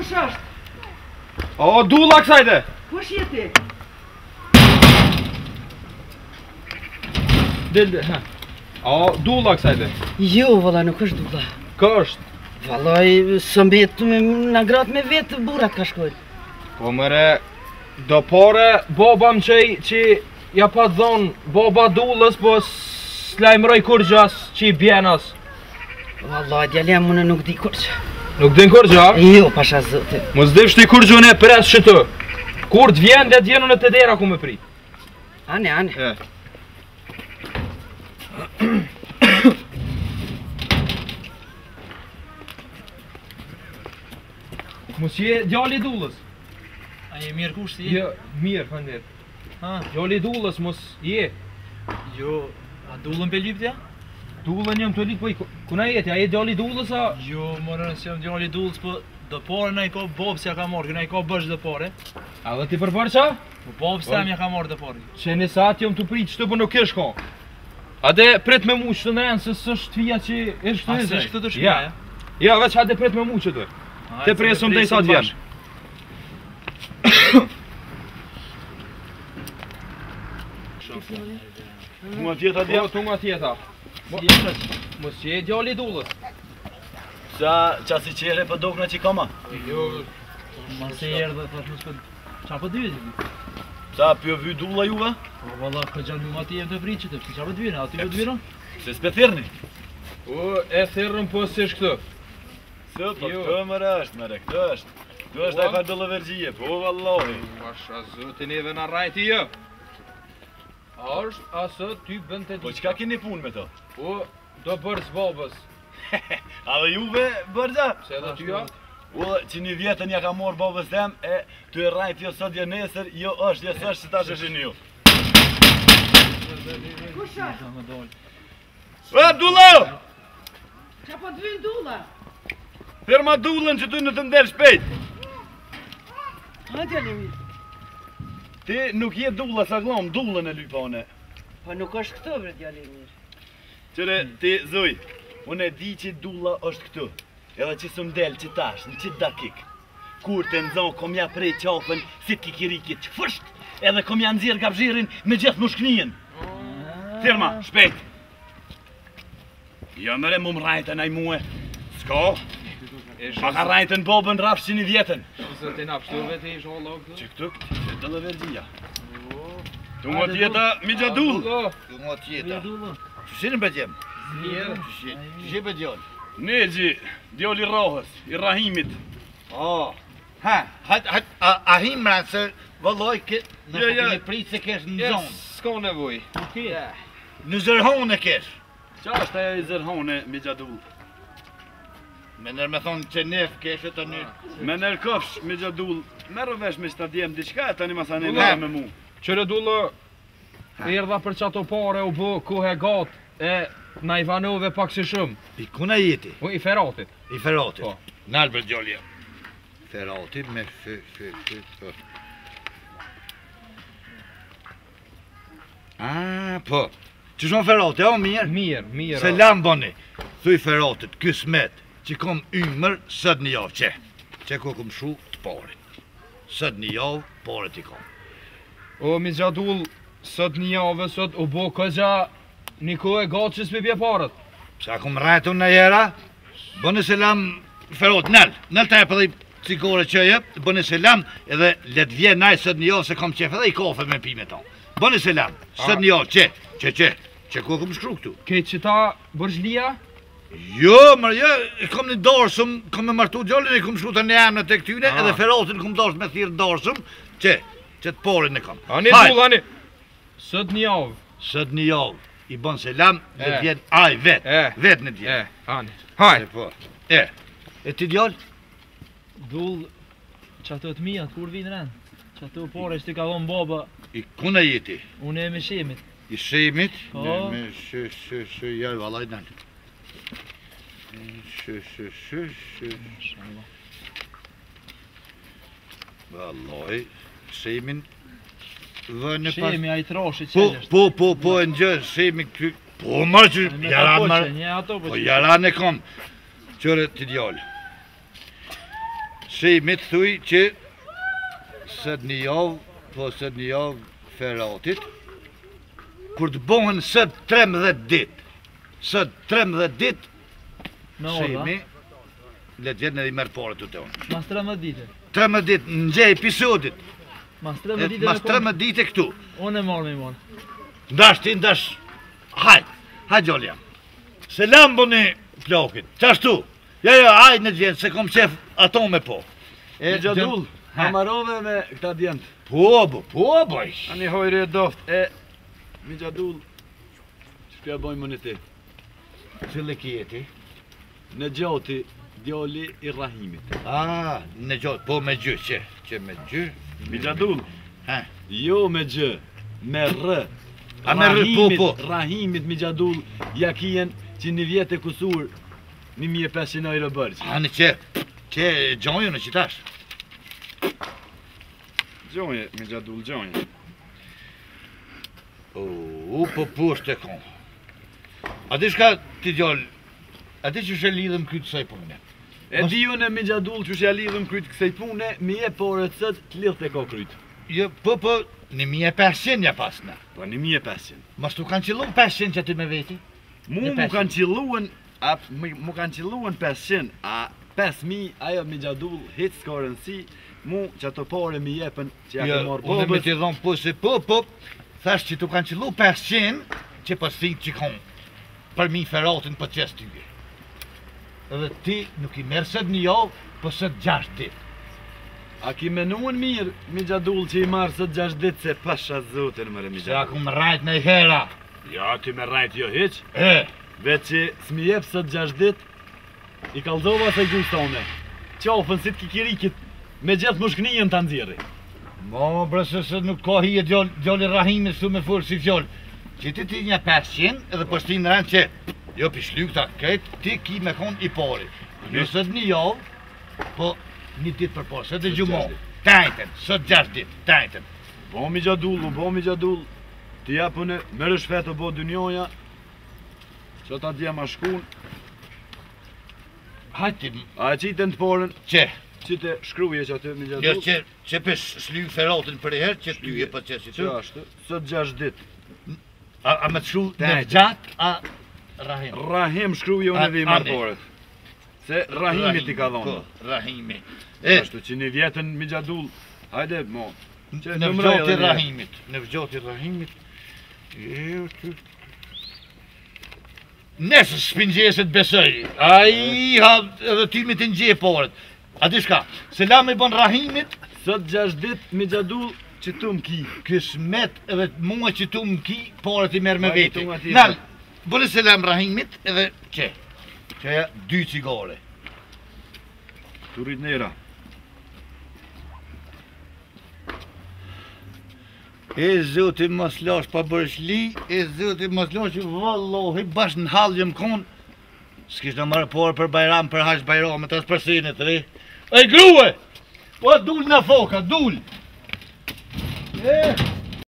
Kush është? O, dulla kësajte! Kush jeti? Del, ha. O, dulla kësajte. Jo, valla, nuk është dulla. Kë është? Vallaj, së mbet në gratë me vetë burat ka shkojnë. Po mëre, do pare baba më që ja pa dhonë baba dullës, po s'lajmëroj kur gjas që i bjenas. Vallaj, djalem mëne nuk di kur që. Nuk din kur gja? Jo, pasha zëti. Mos dhe shti kur gjone pres që të. Kur të vjen dhe t'jenu në të dera ku me pri. Ane, ane. Mos je djali dullës. A je mirë kushti? Jo, mirë, fandet. Djali dullës mos je. Jo, a dullën pe lyptja? Dullën jam të lypë, po kuna jeti, a je djali dullës a? Jo, mërën se jam djali dullës, po dë pare na i ka babë se ja ka marrë, këna i ka bësh dë pare. A dhe ti përpar qa? Po babë se ja ka marrë dë pare. Që në saat jam të pritë, që të për nuk ish ka. A dhe pret me mu që të nërënë, se së është fija që ishtë të nëzaj. A së është të shkja, ja? Ja, veç hajde pret me mu që të. Te presëm dhe i sa të vjenë. Tuma tjeta djem? Po, tuma tjeta. Mos që e djali dullës. Qa si qere për dokna që kama? Jo, ma se jerë dhe thash mos për... Qa për dyjë? Sa për vy dulla juve? Po, valla, për gjanë mu ma ti jem të friqë të, qa për dyjë, a ti për dyjë? Se s'pe thirni? O, e thirën po si shkëtë. Se, po këtë mëre është, mëre, këtë është. Këtë është ajfa dëllë vergjie, po vallahi. Pasha zëtin e në rajti jë. A është asë ty bënd të Po qka keni pun me të? Po, do bërës babës. A dhe juve bërgja? Se edhe ty ja? O, që një vjetën ja ka morë babës tem, e ty e rajt jo sot jo nesër, jo është, jo sështë që ta shëshin ju. Kush është? E, dulla! Qa po të vinë dulla? Firma dullën që ty në të ndelë shpejt. Ha, djalemi. Ti nuk je dulla sa glom, dullën e lypone. Po nuk është këto, bre, djalemi. Qëre, ti zuj, unë e di që dulla është këtu. Edhe që së mdelë që tash, në qitë dakik. Kur të nëzon, kom ja prej qafën si kikirikit që fësht, edhe kom ja nëzirë gabzhirin me gjithë mushknijin. Firma, shpejt. Jo mëre mu më rajtën aj muë. S'ko? Pa ka rajtën bobën rafsh që një vjetën. Zëtin apështu veti ishë o lokë. Që këtu këtë, që të dhe vergjia. Tu më tjeta mi gjadull. Tu më tjeta. Që shirin për gjem? Mirë. Që shi për gjoll? Ne gji, djoli rohës, i rahimit. Ha, ahim mërën se vëlloj këtë në një pritë se kesh në zonë. S'ko nevoj. Në zërhone e kesh. Qa është aja i zërhone mi gjadull? Me nërë me thonë që nef kesh e të një. Me nërë këfsh mi gjadull, merë vesh me stadjem diqka e tani masane në me mu. Qëre dullë, erdha për qato pare u bë kuhe gatë, e na i vanove pak si shumë. I kuna jeti? O, i feratit. I feratit? Po. Nalë për gjolje. Feratit me po. Që shumë feratit, o mirë? Mirë. Selam boni. Thuj feratit, kësmet, që kom ymër sët një javë që. Që ko kom shu të parit. Sët një javë, parit i kom. O, mi gjadull, sot një javë, sot u bo këgja një kohë e gatë që s'pi bje parët. Sa kom rajtu në jera, bëni selam ferot, nëll të e përdej cikore që jep, bëni selam edhe let vjen naj sët një javë se kom qef edhe i kafe me pi me ta. Bëni selam, sët një javë, që ku kom shkru këtu? Kejtë që ta bërgjlia? Jo, mërë, jo, kom një dorsëm, kom me martu gjollin, i kom shkru të një emnë të këtyne, edhe ferotin kom dorsëm me thirë dorsëm, që të porin në kom. Ani dull, ani. Sët një javë. Sët një javë. I bon selam, dhe vjen aj vet në djenë. Ani. Haj. E ti djallë? Dull, që ato të mijat, kur vinë rënë? Që ato pare që ti ka dhonë baba. I kuna jeti? Unë e me shemit. I shemit? Po. Me jarë valaj nëllë. Valaj, shemin. Shemi a i troshi qenjështë. Po, e në gjë, shemi këty. Po, marë që jara marë. Po, jara në kom. Qërë të djallë. Shimi të thuj që sët një javë, po sët një javë Feratit, kur të bohen sët 13 dit, sët 13 dit, Me orë, shimi, letë vjetë në i merë pare të të unë. mas 13 dite. 13 dit në gjej episodit, Mas 13 dite mas 13 dit e këtu. Unë e marrë me i marrë. Ndash ti, ndash, hajt gjolja. Selam bëni flokit, qashtu. Ja, hajt në gjenë, se kom qef ato me po. E Gjadull, amarove me këta djent. Po, boj. Ani hojri e doft. E, mi Gjadull, që kja bojmë më në ti? Cile kjeti? Në gjoti, djoli i Rahimit. Në gjotë, po me gjë, që me gjë. Mi Gjadull, Ha, jo me gjë, me rë. A me rë, po. Rahimit, mi Gjadull, ja kien që një vjetë e kusur 1500 euro bërgjë. Hani që gjonjë në qitash. Gjonje, mi Gjadull, gjonje. Po është e konë. A di shka ti djollë, a di që shë lidhëm krytë saj pune? E di unë mi Gjadull që shë lidhëm krytë kësaj pune, mi e por e cët të lidhë të ko krytë. Jo, po, 1500 ja pasna. Po 1500. Mas tu kanë qillu 500 që ty me veti? Mu kanë qilluën, mu kanë qilluën 500, a 5000 ajo mi Gjadull hiç s'ka rëndësi, mu që ato pare mi jepën që ja ke marrë Unë me bobës. ti dhonë po se po, thash që tu kanë qillu 500 që pas thikë që konë për mi Feratin për qes tyje. Edhe ti nuk i merë sët një javë, për sët 6 dit. A ki menuën mirë, mi Gjadull që i marrë sët 6 ditë se pasha zotin mëre mi Se a Gjadull. ku më rajt në i hera. Ja, ti me rajt jo hiq, E, veç që s'mi jep sët 6 ditë, i kalzova se gjusë tone. Qafën si t'kikirikit, me gjithë më shknijën të nxirri. mo brëse se nuk ka hi e djolli Rahimi su me furë si fjoll. Që ti një 500 edhe për shtinë në rënd që jo pishlu këta këtë, ti ki me konë i pari. Jo sët një javë, po një ditë për parë, sët e gjumon. Tajten, sët 6 ditë, tajten. Bo mi Gjadull, ti japune, merë shfetë bo dynjoja, që ta dje ma shkun, Hajti, a e qitën të porën, që? që të shkruje që aty mi Jo Gjadull. që për shlu Feratin për e herë, që ty e për qesi Që të. ashtë, sët 6 ditë. A me të shlu në Tajten. gjatë, a Rahim? Rahim shkruje unë dhe i marë Ani. porët. Se Rahimit i ka dhonë. Po, Rahimi. E, Ashtu që një vjetën mi Gjadull, hajde, mo. që në numroj vgjoti edhe një. Rahimit, në vgjoti Rahimit. Nesë shpingjeset besoj, a i ha edhe ty me të ngje porët. A di shka, selam i bon Rahimit, Sët 6 ditë mi Gjadull që tu më ki. kësmet edhe mua që tu më ki, porët i merë me Pa, i veti. tu nga ti, Nal, bële selam Rahimit edhe që ja 2 cigare. Tu rrit nera. E zoti mos lash pa bërshli, e zoti mos lash vallohi bash në hallë më kon. S'kish në marrë porë për Bajram, për Haq Bajramet, as për sinit, ri. E grue! Po dul në foka, dul! E,